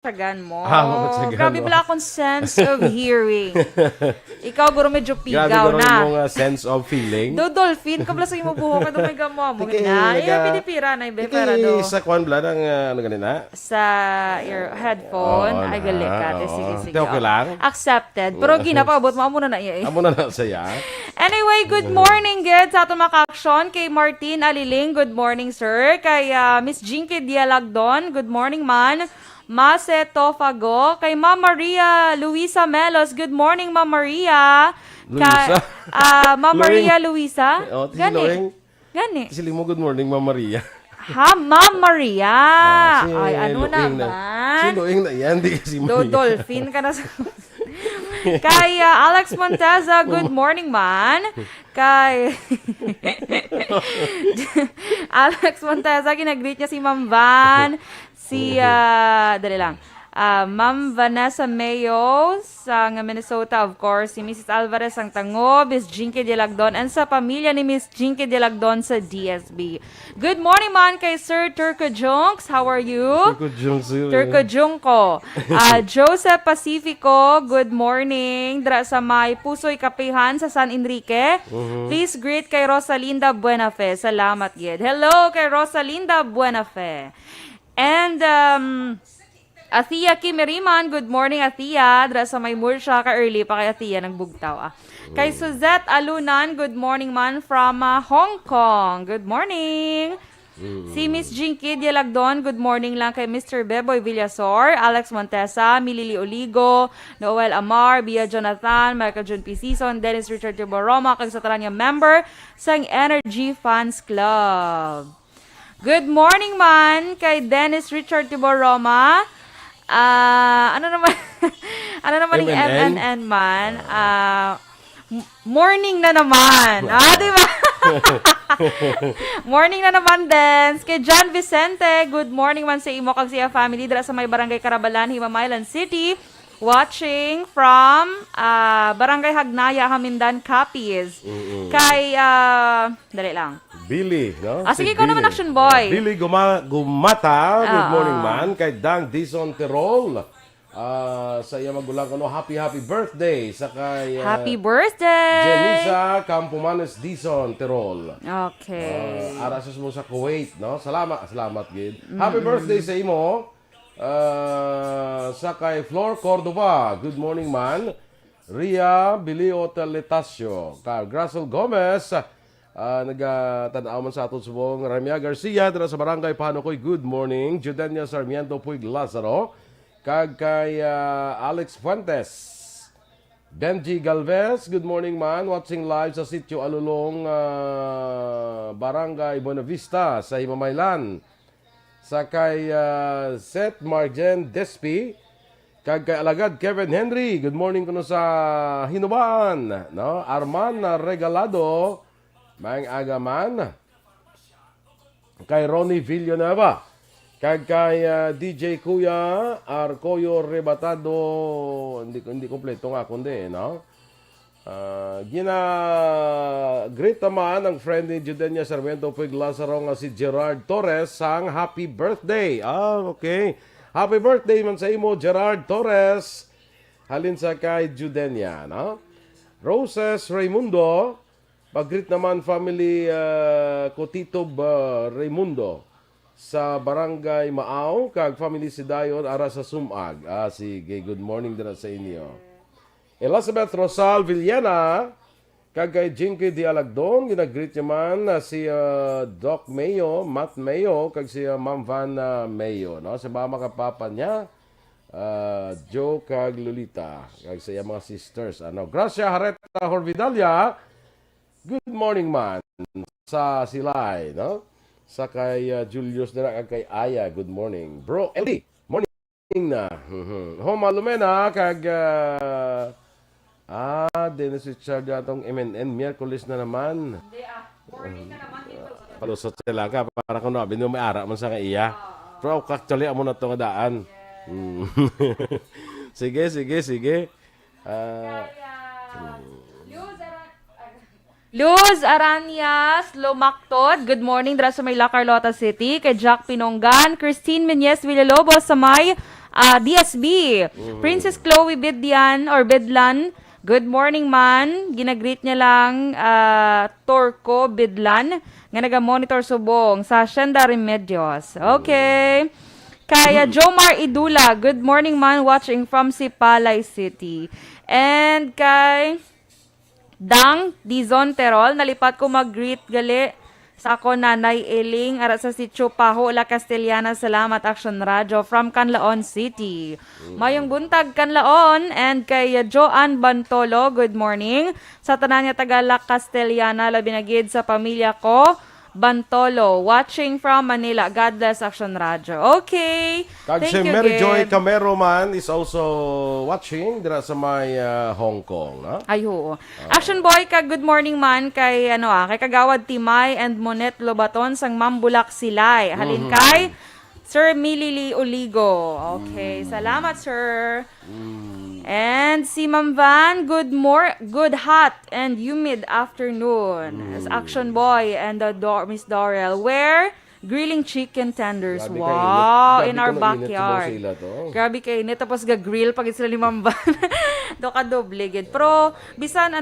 Tagan mo. Mamatsagan Grabe mo. pala akong sense of hearing. Ikaw, guro medyo Grabe pigaw ko na. yung sense of feeling. Do dolphin, kabla sa imo buho ka dumay mo. Mo Tiki, na. naga- Pinipira na ibe para do. Sa kwan bla ng ano ganina? Sa your headphone. Oo Ay, na, gali ka. oo. Sige, sige. Okay lang? Accepted. Pero ginapabot mo muna na iya. Amo na na saya. Anyway, good morning, good sa atong mga ka-aksyon. Kay Martin Aliling, good morning, sir. Kay Miss Jinky Dialagdon, good morning, man. Mase Tofago. Kay Ma'am Maria Luisa Melos, good morning, Ma'am Maria. Luisa? Ma'am Maria Luisa. Oh, tisiloing. Gani. Tisili mo, good morning, Ma'am Maria. Ha, Ma'am Maria. Si Ay, ano Luing naman? Si Luing na yan, di kasi Maria. Dolphin ka na sa... Kay Alex Monteza, good morning, man. Kay Alex Monteza, ginagreet niya si Ma'am Van, dali lang. Ma'am Vanessa Mayo sa Minnesota, of course, si Mrs. Alvarez ang Tango, Miss Jinky Dialagdon, and sa pamilya ni Miss Jinky Dialagdon sa DSB. Good morning, man, kay Sir Turco Junks. How are you? Turco Junko. Joseph Pacifico, good morning. Dra sa may Pusoy Kapihan sa San Enrique. Please greet kay Rosalinda Buenafe. Salamat, Gid. Hello kay Rosalinda Buenafe. And, Athea Kimeriman, good morning, Athea. Dra sa may Mursha ka early pa kay Athea nagbugtaw. Kay Suzette Alunan, good morning man from Hong Kong. Good morning. Si Miss Jinky Dialagdon, good morning lang kay Mr. Beboy Villasor, Alex Montesa, Milili Oligo, Noel Amar, Bia Jonathan, Michael John P. Season, Dennis Richard Tiboroma, kag sa tanan member sang Energy Fans Club. Good morning man kay Dennis Richard Tiboroma. Ano naman ano naman yung MNN man? Morning na naman. Di ba? Morning na naman, Dance. Kay John Vicente, good morning man sa imo kag siya family dira sa may Barangay Carabalan, Himamaylan City. Watching from Barangay Hagnaya, Hamindan, Capiz. Kay, dali lang. Billy, no? Sige, ikaw naman, Action Boy. Billy Gumata, good morning man. Kay Dang Dison Tirol. Sa iya magulang ko, happy birthday. Sa kay Happy birthday! Janisa Campomanes Dison Tirol. Okay. Arasos mo sa Kuwait, no? Salamat, Gid. Happy birthday sa imo. Sa kay Flor Cordova, good morning man. Ria Bilio Teletacio. Kay Grasel Gomez, nagatanaw man sa atong subong. Ramia Garcia, dira sa Barangay Panukoy, good morning. Judenia Sarmiento Puig Lazaro. Kay Alex Fuentes. Benji Galvez, good morning man. Watching live sa Sitio Alulong, Barangay Bonavista sa Himamaylan. Sa kay Seth Margen Despi. Kay Alagad Kevin Henry, good morning kuno sa Hinubaan. No? Arman Regalado, Mang Agaman. Kay Ronnie Villanueva. Kay DJ Kuya Arcoyo Rebatado, hindi kompleto nga kundi, no? Great naman ang friend ni Judenia Sarmiento Puig Lazaro nga si Gerard Torres sang happy birthday. Okay. Happy birthday man sa imo, Gerard Torres. Halin sa kay Judenia, no? Roses Raimundo, pag-greet naman family Kotitob Raimundo sa Barangay Maaw, kag family si Dayon ara sa Sumag. Sige, good morning din sa inyo. Elizabeth Rosal Villena, kag kay Jinky Dialagdon, ginag-greet naman si Doc Mayo, Matt Mayo, kag si Ma'am Van Mayo, no? Sa mama kapapa niya, Joe kag Lolita, kag sa iya mga sisters. Gracia Hareta Horvidalia, good morning man sa Silay, no? Sa kay Julius Dira, kag kay Aya, good morning. Bro, Eli, morning na. Homa Lumena, kag Dennis Richard atong MNN, Miyerkules na naman. Morning na naman dito. Palusot sila ka, para kung nabi nyo may ara man sa kaiya. Pero actually, amo na ito daan. Sige. Luz Aranias Lomaktod, good morning dra sa may La Carlota City. Kay Jack Pinonggan, Christine Menyes Villalobos sa may DSB. Princess Chloe Bidlan, good morning man. Ginagreet niya lang Torco Bidlan nga naga-monitor subong sa Hacienda Remedios. Okay. Kaya Jomar Idula, good morning man, watching from Sipalay City. And kay Dang Dizon Terol, nalipat ko mag-greet gali sa ako nanay Eling, ara sa sitio Paho, La Castellana, salamat Aksyon Radio from Canlaon City. Mayong buntag Canlaon, and kay Joanne Bantolo, good morning. Sa tanan nga taga La Castellana, labi na gid sa pamilya ko, Bantolo, watching from Manila. God bless Aksyon Radio. Okay. Kag Thank si you, Mary Joy Gid. Camero man is also watching dira sa may Hong Kong. Ha? Ay, oo. Action Boy, good morning man kay, kay Kagawad Timay and Monet Lobaton sang Mambulak Silay. Halin kay Sir Milili Oligo. Okay, salamat sir. And si Ma'am Van, good hot and humid afternoon. As Action Boy and Miss Dorel, where grilling chicken tenders. Grabe Wow, kainit. in Grabe our kuno init sa backyard. sila to. Grabe kainit, tapos ga-grill pag sila ni Ma'am Van. Do ka doble gid. Pero bisan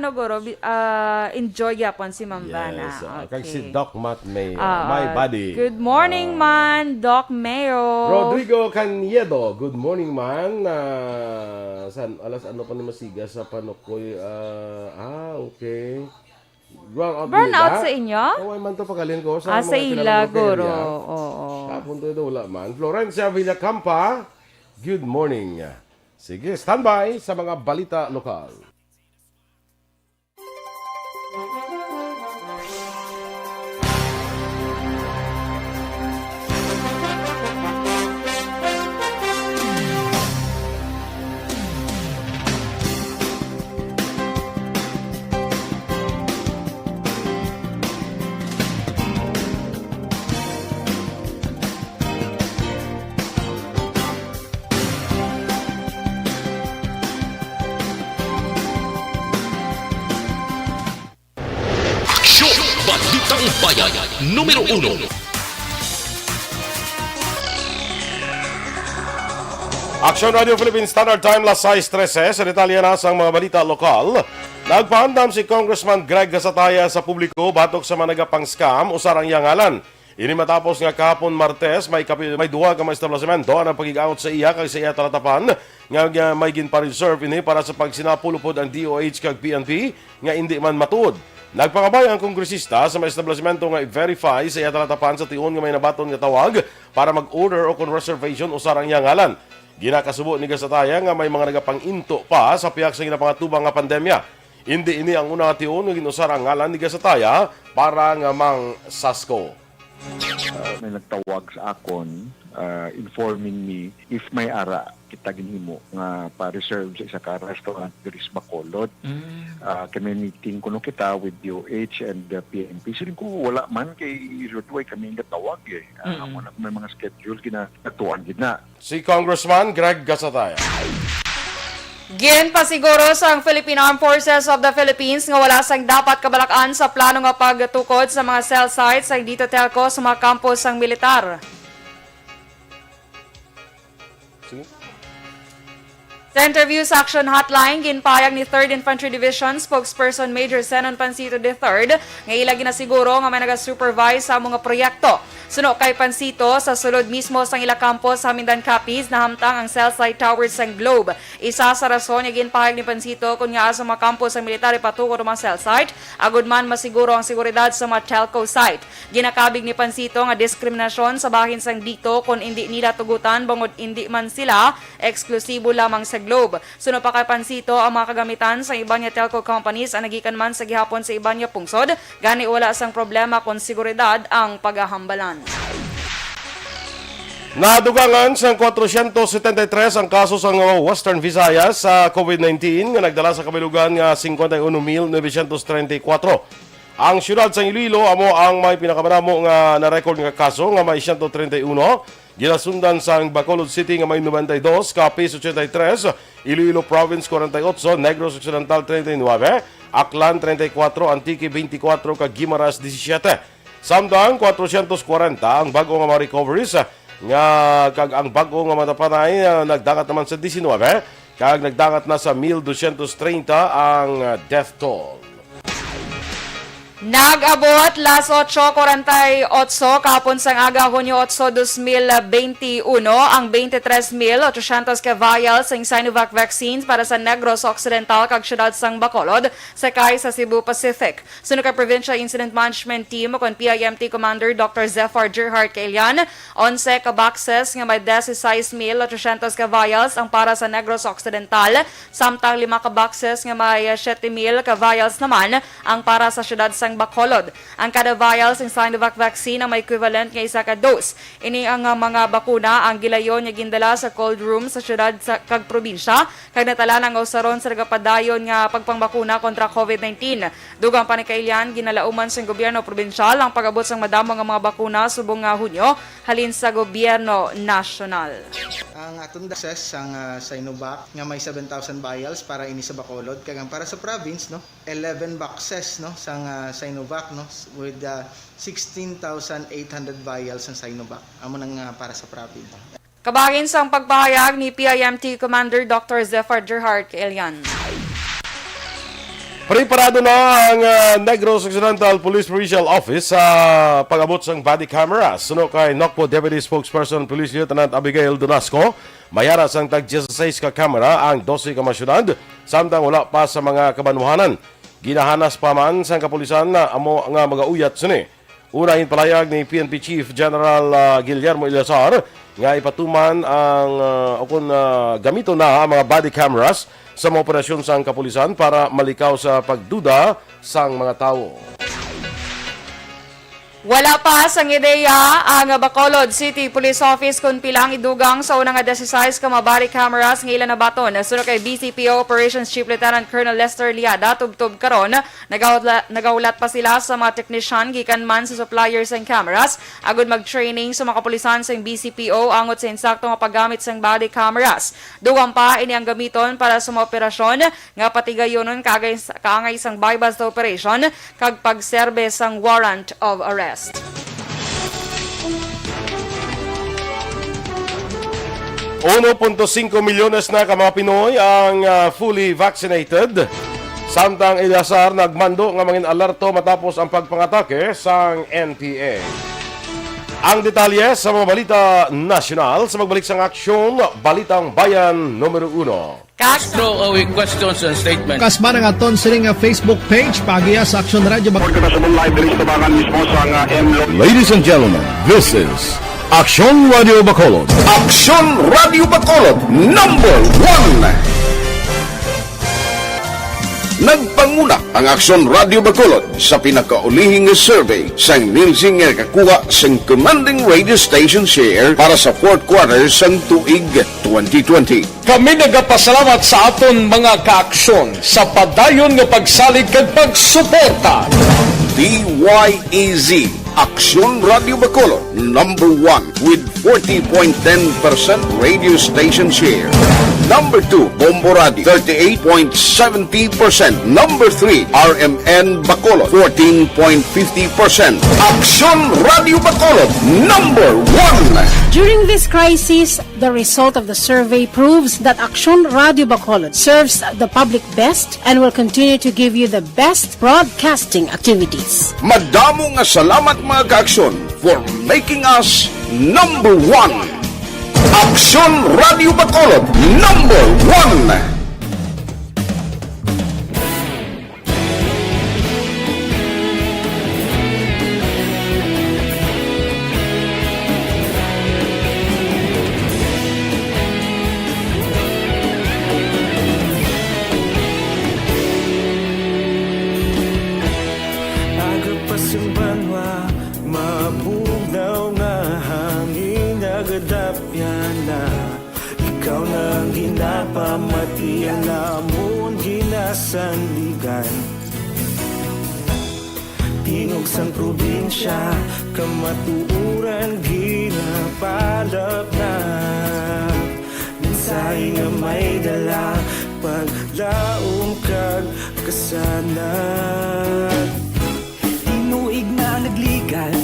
enjoy yapon si Ma'am Van. Yes. Okay. Kag si Doc Matt May, my buddy. Good morning man, Doc Mayo. Rodrigo Caniedo, good morning man. San alas ano pa ni masiga sa Panukoy. Okay. Burnout sa inyo? Oh, ay man to pagalin ko sa Sa ila, guro. Oo. Kapunto ito wala man. Florencia Villacampa, good morning. Sige, standby sa mga balita lokal. Aksyon! Balitang Bayan, Numero 1. Aksyon Radio Philippines Standard Time, las 6:13. Sa detalye na sa mga balita lokal. Nagpahandam si Congressman Greg Gasataya sa publiko batok sa managapang scam o sarang yangalan. Ini matapos nga kahapon Martes may duha ka mga establishmento ang pag-igangot sa iya kag sa iya talatapan nga may ginpa-reserve ini para sa pagsinapulupod ang DOH kag PNP nga hindi man matud. Nagpangabay ang kongresista sa mga establishmento nga i-verify sa iya talatapan sa tion nga may nabaton nga tawag para mag-order o kon reservation o sarang yangalan. Ginakasubo ni Gasataya nga may mga nagapang-into pa sa piyak sa ginapangatubang nga pandemya. Hindi ini ang unang tion nga ginusar ang ngalan ni Gasataya para nga mang Sasko. May nagtawag sa akon informing me if may ara kita ginhimo nga pa-reserve sa isa ka restaurant diri sa Bacolod. Kami meeting kuno kita with DOH and the PNP. Siling ko wala man kay Rodway kami nagtawag eh. Amo na may mga schedule kinatuan gid na. Si Congressman Greg Gasataya. Gin pasiguro sang Philippine Armed Forces of the Philippines nga wala sang dapat kabalakan sa plano nga pagtukod sa mga cell sites sa dito telco sa mga campus sang militar. Sa interview sa Action Hotline, ginpayag ni 3rd Infantry Division spokesperson Major Zenon Pancito III nga ila ginasiguro nga may naga-supervise sa mga proyekto. Suno kay Pancito, sa sulod mismo sang ila campus sa Mindan Capiz na hamtang ang cell site towers sang Globe. Isa sa rason nga ginpahayag ni Pancito kung nga sa mga campus sang military patukod mga cell site, agud man masiguro ang seguridad sa mga telco site. Ginakabig ni Pancito nga diskriminasyon sa bahin sang dito kung hindi nila tugutan bangod hindi man sila eksklusibo lamang sa Globe. Suno pa kay Pancito, ang mga kagamitan sa ibang nga telco companies ang nagikan man sa gihapon sa ibang nga pungsod, gani wala sang problema kung seguridad ang paghahambalan. Nadugangan sa 473 ang kaso sa Western Visayas sa COVID-19 nga nagdala sa kabilugan nga 51,934. Ang syudad sa Iloilo amo ang may pinakamaramo nga na-record nga kaso nga may 131. Ginasundan sa Bacolod City nga may 92, Capiz 83, Iloilo Province 48, Negros Occidental 39, Aklan 34, Antique 24, kag Guimaras 17. Samtang 440 ang bago nga mga recoveries nga kag ang bag-o nga matapanay nagdagat naman sa 19 kag nagdagat na sa 1,230 ang death toll. Nag-abot las 8:48 kahapon sang aga Hunyo 8, 2021 ang 23,800 ka vials ng Sinovac vaccines para sa Negros Occidental kag syudad sang Bacolod sakay sa Cebu Pacific. Sunod ka Provincial Incident Management Team kon PIMT Commander Dr. Zephyr Gerhard Kailian, 11 ka boxes nga may 16,800 ka vials ang para sa Negros Occidental, samtang 5 ka boxes nga may 7,000 ka vials naman ang para sa syudad sang Bacolod. Ang kada vials ng Sinovac vaccine ang may equivalent nga isa ka dose. Ini ang mga bakuna ang gilayon nga gindala sa cold room sa syudad kag probinsya kag natala ng usaron sa nagapadayon nga pagpangbakuna kontra COVID-19. Dugang pa ni Kailian, ginalauman sa gobyerno probinsyal ang pag-abot sang madamo nga mga bakuna subong nga Hunyo halin sa gobyerno nasyonal. Ang atong doses ang Sinovac nga may 7,000 vials para ini sa Bacolod kag ang para sa province no 11 boxes no sang Sinovac no with 16,800 vials ng Sinovac amo nang para sa province. Kabagin sa pagpahayag ni PIMT Commander Dr. Zephyr Gerhard Kailian. Preparado na ang Negros Occidental Police Provincial Office sa pag-abot ng body cameras. Suno kay NOCPO Deputy Spokesperson Police Lieutenant Abigail Donasco, mayara sang tag-16 ka kamera ang 12 ka masyudad, samtang wala pa sa mga kabanuhanan. Ginahanas pa man sa kapulisan na amo nga magauyat sini. Unahin palayag ni PNP Chief General Guillermo Ilazar nga ipatuman ang gamito na ang mga body cameras sa mga operasyon sa kapulisan para malikaw sa pagduda sang mga tao. Wala pa sang ideya ang Bacolod City Police Office kung pilang idugang sa unang 16 ka mabari cameras ng ilan na baton. Sunod kay BCPO Operations Chief Lieutenant Colonel Lester Liada, tubtob karon, nagaulat pa sila sa mga technician gikan man sa suppliers ng cameras agud mag-training sa mga kapulisan sa BCPO angot sa insakto nga paggamit sa body cameras. Dugang pa ini ang gamiton para sa mga operasyon nga patigayonon kaangay sang bypass operation kag pagserbe sang warrant of arrest. 1.5 milyones na ka mga Pinoy ang fully vaccinated. Samtang Ilasar nagmando nga mangin alerto matapos ang pagpangatake sang NPA. Ang detalye sa mga balita nasyonal sa magbalik sang aksyon, Balitang Bayan Numero 1. Throw away questions and statements. Kasma ng aton sining Facebook page pagiya sa Aksyon Radio. Ladies and gentlemen, this is Aksyon Radio Bacolod. Aksyon Radio Bacolod, number 1. Nagpanguna ang Aksyon Radio Bacolod sa pinakaulihing survey sa Nielsen nga kakuha sa commanding radio station share para sa fourth quarter sa tuig 2020. Kami nagapasalamat sa aton mga kaaksyon sa padayon nga pagsalig kag pagsuporta. DYEZ Aksyon Radio Bacolod, number 1 with 40.10% radio station share. Number 2, Bombo Radio, 38.70%. Number 3, RMN Bacolod, 14.50%. Aksyon Radio Bacolod, number 1. During this crisis, the result of the survey proves that Aksyon Radio Bacolod serves the public best and will continue to give you the best broadcasting activities. Madamo nga salamat mga kaaksyon for making us number 1. Aksyon Radio Bacolod, number 1. Mabugaw nga hangin nagadapyan na ikaw nang ginapamati ang namon ginasanligan. Tingog sang probinsya kamatuuran ginapalap na minsay nga may dala paglaom kag kasanat. Tinuig na nagligan,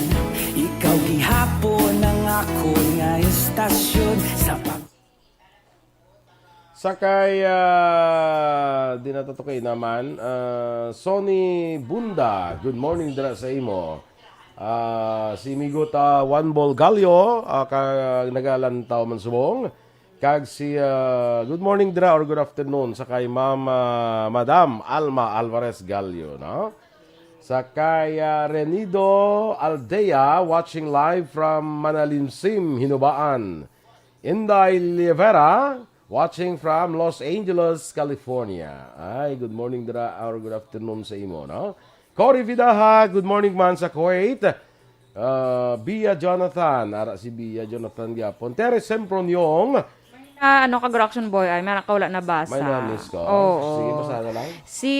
ikaw gihapon ang ako nga aksyon sa Sakay, di natutukay naman, Sonny Bunda, good morning dira sa imo. Si Migot One Ball Galyo, kag nagalantaw man subong. Kag si, good morning dira or good afternoon, sakay Madam Alma Alvarez Galyo, no? Sakay Renido Aldea, watching live from Manalimsim, Hinubaan. Inday Livera, watching from Los Angeles, California. Ay, good morning dira or good afternoon sa imo, no? Cory Vidaha, good morning man sa Kuwait. Bia Jonathan, ara si Bia Jonathan gyapon. Teres Sempronyong, Ano ka action boy ay meron ka wala nabasa. may na-miss ko. Oo. Sige, basa na lang. Si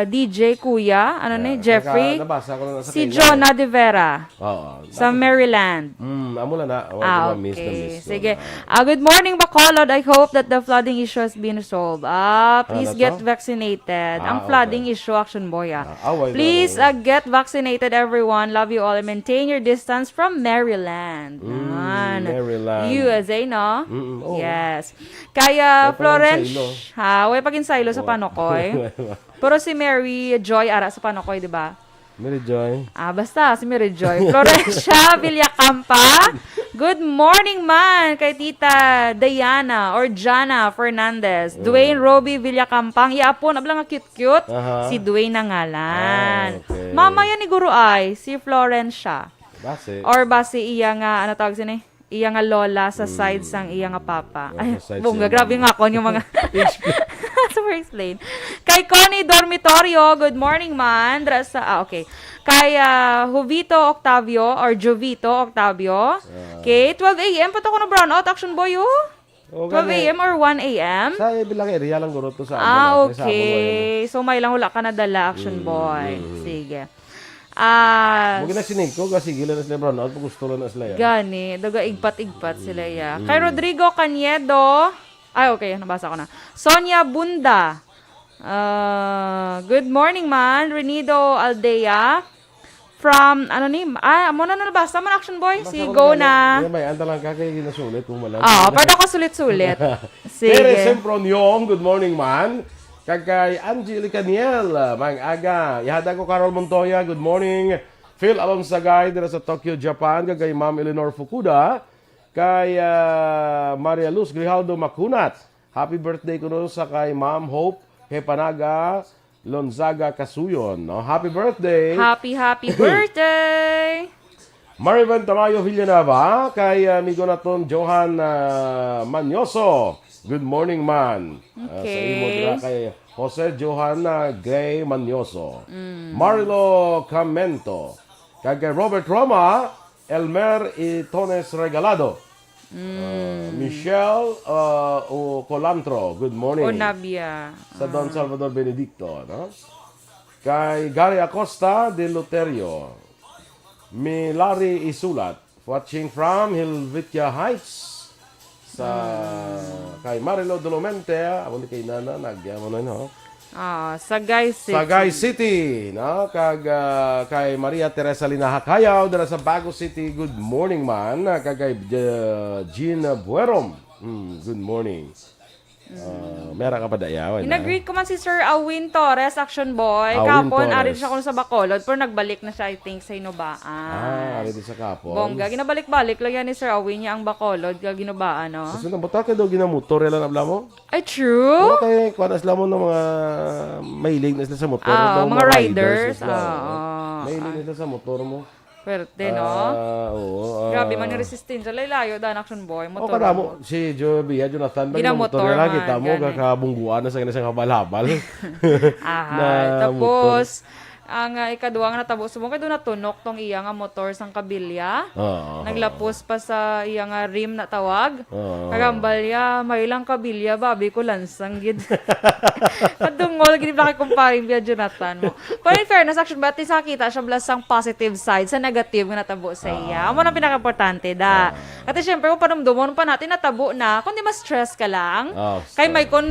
DJ Kuya, Jeffrey. Nabasa ko na sa Si kanya. Jonah De Vera Oo. sa Maryland. Amo na. Miss na Okay. miss ko Sige. na. Good morning, Bacolod. I hope that the flooding issue has been resolved. Please Ano get to? vaccinated. Ang Okay. flooding issue, action boy. Away na Please lang. get vaccinated, everyone. Love you all and maintain your distance from Maryland. Maryland. USA, no? oo. Yes. Kaya, Way pa Florence, ginsaylo. way pag-insaylo sa Panokoy. Pero si Mary Joy ara sa Panokoy, di ba? Mary Joy. Basta, si Mary Joy. Florencia Villacampa. Good morning man kay Tita Diana or Jana Fernandez. Dwayne Roby Villacampa. Iapon, abla nga cute-cute. Aha. Si Dwayne nangalan. Okay. Mama yan ni Guru ay, si Florencia. Base. Or ba si iya nga, ano tawag sini? Iya nga lola sa side sang iya nga papa. Ay, sa side bunga, siya. grabe nga ako yung mga... Super explain. Kay Connie Dormitorio, good morning man. Okay. Kay Jovito Octavio or Jovito Octavio. Okay, 12 a.m. Pato ko na brownout action boy, oh. 12 a.m. or 1 a.m.? Sa bilang area lang guro to sa amo. Okay. So, may lang hula ka na dala, action boy. Sige. Mugin na sinig ko, kasi gila na sila brown out, gusto lang na sila yan. Gani, daga igpat-igpat sila ya. Kay Rodrigo Caniedo, okay, nabasa ko na. Sonia Bunda, good morning man. Renido Aldea, from, mo na nabasa man action boy, si Go na. May anta lang ka, kaya ginasulit mo malang. Pardo ka sulit-sulit. Tere Sige. Sempronyong, good morning man. Kay Angelica Niel, mang aga. Ihada ko Carol Montoya, good morning. Phil Alonsagay, dira sa Tokyo, Japan. Kay Ma'am Eleanor Fukuda. Kay Maria Luz Grijaldo Macunat. Happy birthday ko nun sa kay Ma'am Hope Panaga Lonzaga Kasuyon. No? Happy birthday! Happy birthday! Marivan Tamayo Villanueva. Kay amigo naton Johan Manyoso. Good morning, man. Sa imo dira kay Jose Johanna Gray Manyoso. Marlo Camento. Kay Robert Roma, Elmer Itones Regalado. Michelle Colantro, good morning. Nabia. Sa Don Salvador Benedicto, no? Kay Gary Acosta de Loterio. Milari Isulat, watching from Helvetia Heights. Sa kay Marilo Dolomente, amo ni kay Nana nagyamo na no. Sagay City. Sagay City, no? Kay Maria Teresa Linahakayaw dira sa Bago City. Good morning man. Kay Jean Buerom. Good morning. Meron ka pa dayawan. Inag-greet ko man si Sir Awin Torres, action boy. Awin Kapon, Torres. arin siya kung sa Bacolod, pero nagbalik na siya, I think, sa Inubaan. Dito sa Kapon. Bongga, ginabalik-balik lang yan ni Sir Awin niya ang Bacolod, kag Inubaan, no? Kasi nabuta ka daw ginamotor yan ang mo? Ay, true? Oo, kaya kuha na sila mo ng mga mahilig na sila sa motor. Mga riders. Mahilig na sila sa motor mo. Pwerte, no? Oo. Grabe man yung resistance. Layo, dan action boy. O Motor kada mo. mo, si Joby, Jonathan, Ginamotor motor man, na kita mo, gani. kakabungguan na sa kanyang habal-habal. Tapos, ang ikaduwa nga natabo mo kay doon natunok tong iya nga motor sang kabilya. Naglapos pa sa iya nga rim na tawag. Kagambalya, may ilang kabilya, babi ko lansang gid. Kadungol gid ba kay kumparing biya Jonathan mo. Pero in fairness, action ba sa kita siya blasang positive side sa negative nga natabo sa iya. Amo nang pinaka-importante da. Kasi syempre kung panumdumon pa natin natabo na, kundi mas stress ka lang. Kay may kon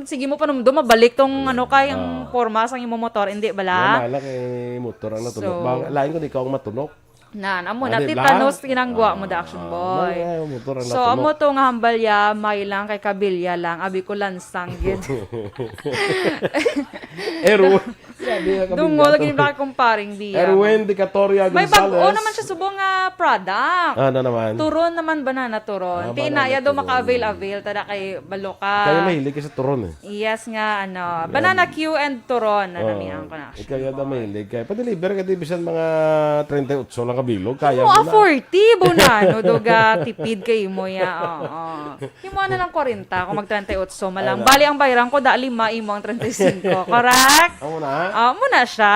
sige mo panumdum mabalik tong ano kay ang forma sang imo motor, hindi bala? Wala kay motor ang natunok. Lain ko di ka ang matunok. amo na Di ba? titanos ginangwa mo da Aksyon Boy. Motor ang So natulog. amo to nga hambalya may lang kay kabilya lang abi ko lansang gid. Dungo lagi ba comparing biya. Erwin de Catoria May Gonzales. bag-o naman siya subong nga product. Ano naman? Turon naman banana turon. Di banana inaya do turon. maka-avail tada kay baloka. Kaya mahilig ka sa turon eh. Yes nga banana Q and turon na namiang ko na. Ikaw yata mahilig. Kaya pa-deliver ka dibisan mga 38 lang kabilog. Kaya Mo mo na. 40 bunano doga tipid kay mo ya. Oo. Himo na lang 40 kung mag 38 malang. Bali ang bayaran ko da 5 imo ang 35. Correct? Amo na. Muna siya.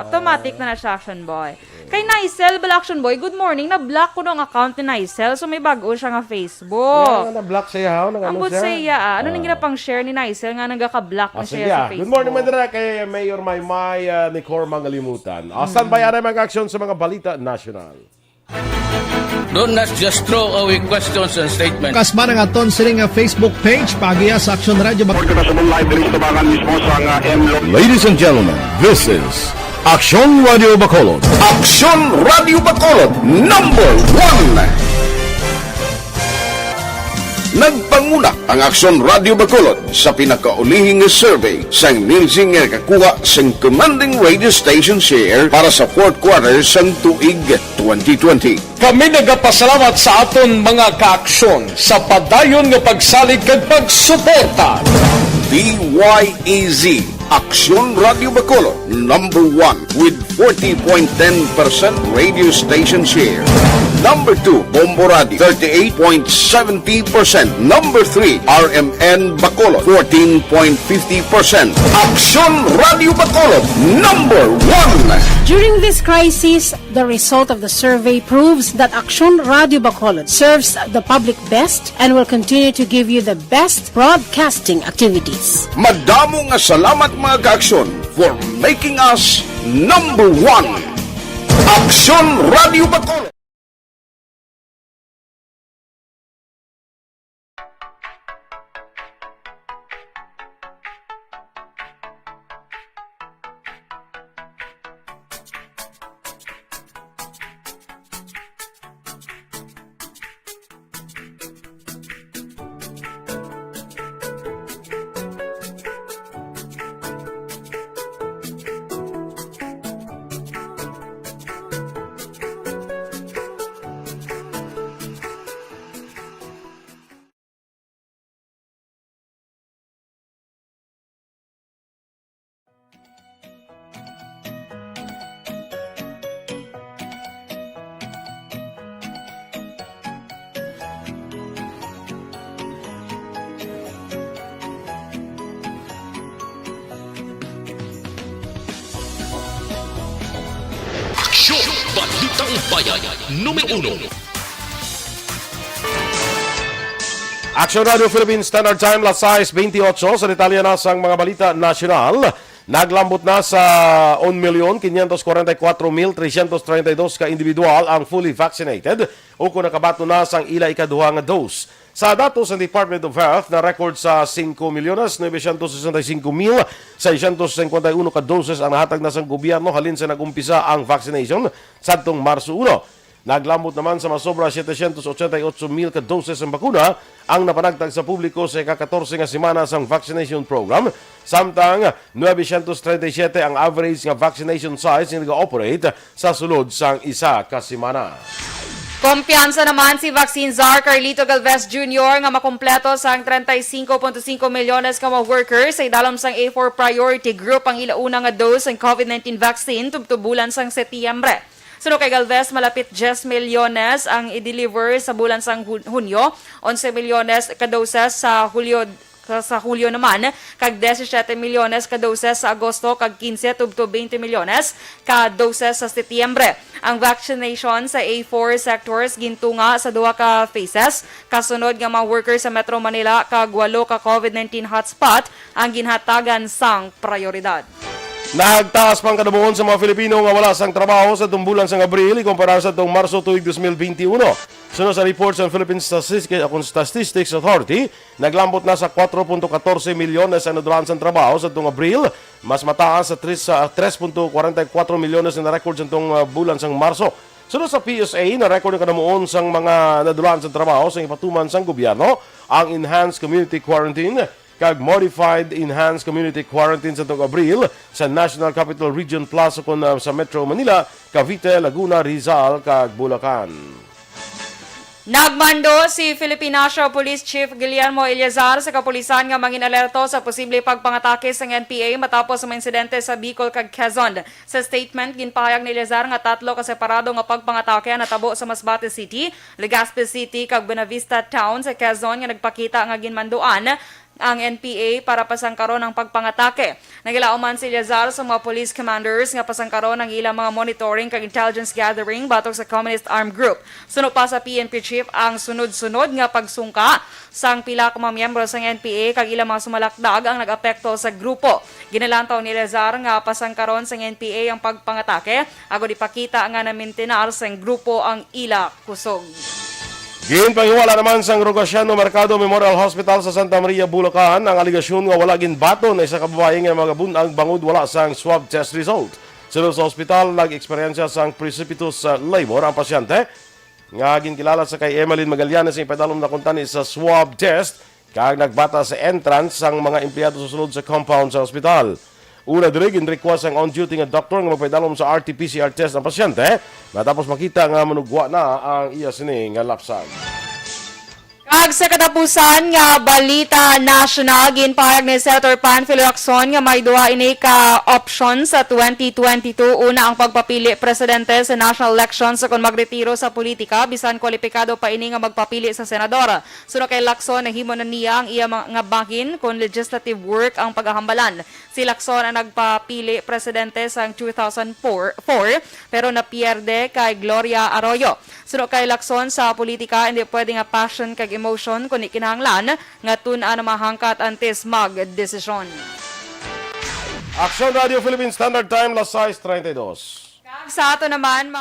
Automatic na siya, Aksyon Boy. Kay Naisel, Aksyon Boy, good morning. Na-block ko ng account ni Naisel. So may bago siya nga Facebook. Na-block siya. Ang good siya. Ano nang pang share ni Naisel nga nagka-block na siya sa Facebook. Good morning, Madara, kay Mayor Maymay ni Cor Mangalimutan. Stand by ang mga aksyon sa mga balita national. Do not just throw away questions and statements. Kasma ng aton siling Facebook page pagiya sa Aksyon Radio Bacolod. Ladies and gentlemen, this is Aksyon Radio Bacolod. Aksyon Radio Bacolod, number 1. Nagpanguna ang Aksyon Radio Bacolod sa pinakaulihing survey sa nilsing nga kakuha sa commanding radio station share para sa fourth quarter sa tuig 2020. Kami nagapasalamat sa aton mga kaaksyon sa padayon nga pagsalig kag pagsuporta. DYEZ Aksyon Radio Bacolod, number 1 with 40.10% radio station share. Number 2, Bombo Radio, 38.70%. Number 3, RMN Bacolod, 14.50%. Aksyon Radio Bacolod, number 1. During this crisis, the result of the survey proves that Aksyon Radio Bacolod serves the public best and will continue to give you the best broadcasting activities. Madamo nga salamat mga kaaksyon for making us number 1. Aksyon Radio Bacolod. Aksyon! Balitang Bayan, Numero 1. Aksyon Radio Philippines Standard Time, las 6:28. Sa detalye na sa mga balita nasyonal. Naglambot na sa 1,544,332 ka individual ang fully vaccinated o kung nakabato na sang ila ikaduha nga dose. Sa datos ng Department of Health na record sa 5,965,651 ka doses ang nahatag na sang gobyerno halin sa nagumpisa ang vaccination sadtong Marso 1. Naglambot naman sa masobra 788,000 ka doses ng bakuna ang napanagtag sa publiko sa ika-14 nga semana sang vaccination program. Samtang 937 ang average nga vaccination size nga nag-operate sa sulod sang isa ka semana. Kumpiyansa naman si Vaccine Czar Carlito Galvez Jr. nga makumpleto sang 35.5 milyones ka mga workers sa idalam sang A4 priority group ang ilauna nga dose ng COVID-19 vaccine tubtubulan sang Setyembre. Suno kay Galvez, malapit 10 milyones ang i-deliver sa bulan sang Hunyo, 11 milyones ka doses sa Hulyo naman, kag 17 milyones ka doses sa Agosto, kag 15 tubto 20 milyones ka doses sa Setyembre. Ang vaccination sa A4 sectors gintunga sa duha ka phases. Kasunod nga mga workers sa Metro Manila kag 8 ka COVID-19 hotspot ang ginhatagan sang prioridad. Nagtaas pang kadabuhon sa mga Filipino nga wala sang trabaho sa tumbulan sang Abril ikumpara sa itong Marso tuig 2021. Sunod sa report sa Philippine Statistics Authority, naglambot na sa 4.14 milyones ang nadulaan sang trabaho sa itong Abril, mas mataas sa 3.44 milyones na record sa itong bulan sang Marso. Sunod sa PSA, na-record na kanamuon sang mga nadulaan sa trabaho sa ipatuman sang gobyerno ang Enhanced Community Quarantine kag Modified Enhanced Community Quarantine sa tuig Abril sa National Capital Region Plus kon sa Metro Manila, Cavite, Laguna, Rizal kag Bulacan. Nagmando si Philippine National Police Chief Guillermo Eleazar sa kapulisan nga mangin alerto sa posible pagpangatake sa NPA matapos sa mga insidente sa Bicol kag Quezon. Sa statement, ginpahayag ni Eleazar nga 3 ka separado nga pagpangatake ang natabo sa Masbate City, Legazpi City kag Buenavista Town sa Quezon nga nagpakita nga ginmanduan ang NPA para pasangkaron ang pagpangatake. Nagilauman si Eleazar sa mga police commanders nga pasangkaron ang ilang mga monitoring kag intelligence gathering batok sa Communist Armed Group. Sunod pa sa PNP chief ang sunod-sunod nga pagsungka sang pila ka mga miyembro sa NPA kag ilang mga sumalakdag ang nag-apekto sa grupo. Ginalantaw ni Eleazar nga pasangkaron sa NPA ang pagpangatake agod ipakita nga na-maintenar sang grupo ang ila kusog. Ginpanghiwala naman sang Rogaciano Mercado Memorial Hospital sa Santa Maria, Bulacan ang aligasyon nga wala ginbaton na isa ka babae nga magabunang bangod wala sang swab test result. Sunod sa hospital, nag-eksperyensya sang precipitous labor ang pasyente nga ginkilala sa kay Emeline Magallanes sa ipadalom na kuntani sa swab test kag nagbata sa entrance sang mga empleyado sa sulod sa compound sa hospital. Una diri ginrequest ang on-duty nga doktor nga magpaidalom sa RT-PCR test ang pasyente matapos makita nga manugwa na ang iya sini nga lapsag. Kag sa katapusan nga balita national, ginpahayag ni Senator Panfilo Aksyon nga may duha ini ka option sa 2022. Una ang pagpapili presidente sa national elections sa kung magretiro sa politika bisan kwalipikado pa ini nga magpapili sa senador. Sunod kay Lacson nahimo na niya ang iya nga bahin kung legislative work ang paghahambalan. Si Lacson ang nagpapili presidente sa 2004 pero napierde kay Gloria Arroyo. Sunod kay Lacson sa politika hindi pwede nga passion kag emotion kundi kinahanglan nga tun-an na mahangkat antes mag-desisyon. Aksyon Radio Philippine Standard Time, las 6:32. Kag sa ato naman,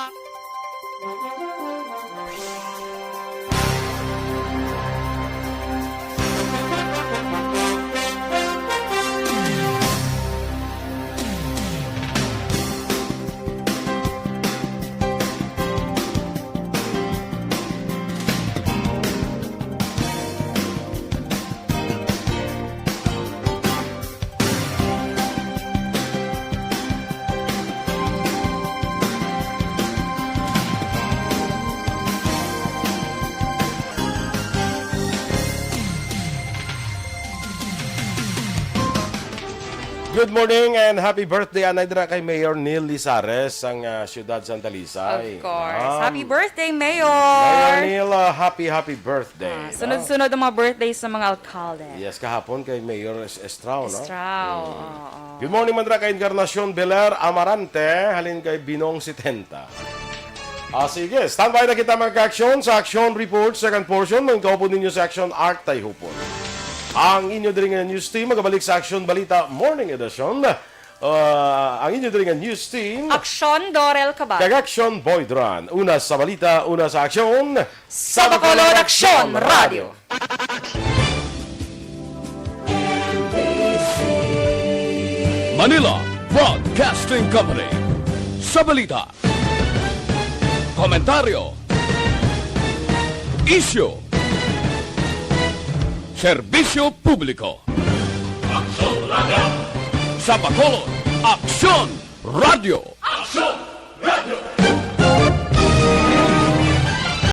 Good morning and happy birthday anay dira kay Mayor Neil Lizares ang siyudad Santa Liza. of course. Happy birthday, Mayor Mayor! Neil, happy birthday. Sunod-sunod ang mga birthdays sa mga alkalde. Yes, kahapon kay Mayor Estrao, no? Estrao. Good morning man dira kay Encarnacion Beler Amarante, halin kay Binong 70. Sige, standby na kita mga ka-aksyon sa Action Report, second portion. Magkaupo ninyo sa Action Art tayo hupon. Ang inyo din nga news team, magabalik sa Action Balita Morning Edition. Ang inyo din nga news team, Aksyon, Dorel, Kabat. Kag-Action Boy Duran. Una sa balita, una sa aksyon. Sa Bacolod Aksyon Radio. Manila Broadcasting Company. Sa balita, komentaryo, isyu, serbisyo publiko. Aksyon Radio. Sa Bacolod, Aksyon Radio. Aksyon!